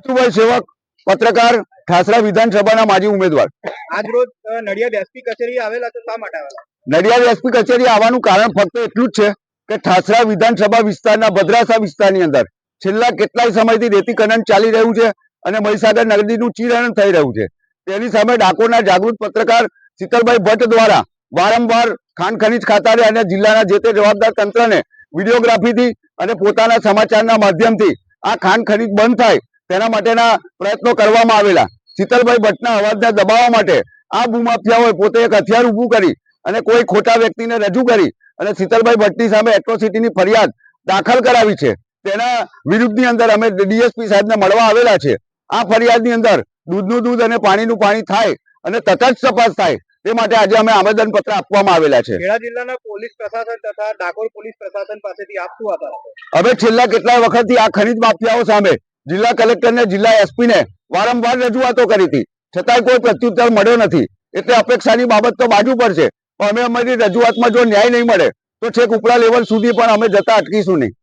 બચુભાઈ સેવક, પત્રકાર, ઠાસરા વિધાનસભાના માજી ઉમેદવાર। આજ રોજ નડિયાદ એસપી કચેરી આવેલા તો શા માટે આવેલા? નડિયાદ એસપી કચેરી આવવાનું કારણ ફક્ત એટલું જ છે કે ઠાસરા વિધાનસભા વિસ્તારના ભદ્રાસા વિસ્તારની અંદર છેલ્લા કેટલાય સમયથી રેતી ખનન ચાલી રહ્યું છે અને મહીસાગર નદીનું ચીરહરણ થઈ રહ્યું છે। તેની સામે ડાકોરના જાગૃત પત્રકાર શીતલભાઈ ભટ્ટ દ્વારા વારંવાર ખાણ ખનીજ ખાતાને અને જિલ્લાના જે તે જવાબદાર તંત્રને વિડીયોગ્રાફીથી અને પોતાના સમાચારના માધ્યમથી આ ખાણ ખનીજ બંધ થાય તેના માટેના પ્રયત્નો કરવામાં આવેલા। શીતલભાઈ ભટ્ટના અવાજને દબાવવા માટે આ ભૂમાફિયાઓએ પોતે એક હથિયાર ઊભું કરી અને કોઈ ખોટા વ્યક્તિને રજૂ કરી અને શીતલભાઈ ભટ્ટની સામે એટ્રોસિટીની ફરિયાદ દાખલ કરાવી છે। તેના વિરુદ્ધની અંદર અમે ડીએસપી સાહેબને મળવા આવેલા છે। આ ફરિયાદની અંદર દૂધનું દૂધ અને પાણીનું પાણી થાય અને તટસ્થ તપાસ થાય તે માટે આજે અમે આવેદનપત્ર આપવામાં આવેલા છે। ખેડા જિલ્લાના પોલીસ પ્રશાસન તથા ડાકોર પોલીસ પ્રશાસન પાસેથી આપ શું હતા? હવે છેલ્લા કેટલાય વખતથી આ ખનીજ માફિયાઓ સામે જિલ્લા કલેક્ટરને, જિલ્લા એસપીને વારંવાર રજૂઆતો કરી હતી, છતાંય કોઈ પ્રત્યુત્તર મળ્યો નથી। એટલે અપેક્ષાની બાબત તો બાજુ પર છે, પણ અમે અમારી રજૂઆતમાં જો ન્યાય નહીં મળે તો છેક ઉપલા લેવલ સુધી પણ અમે જતા અટકીશું નહીં।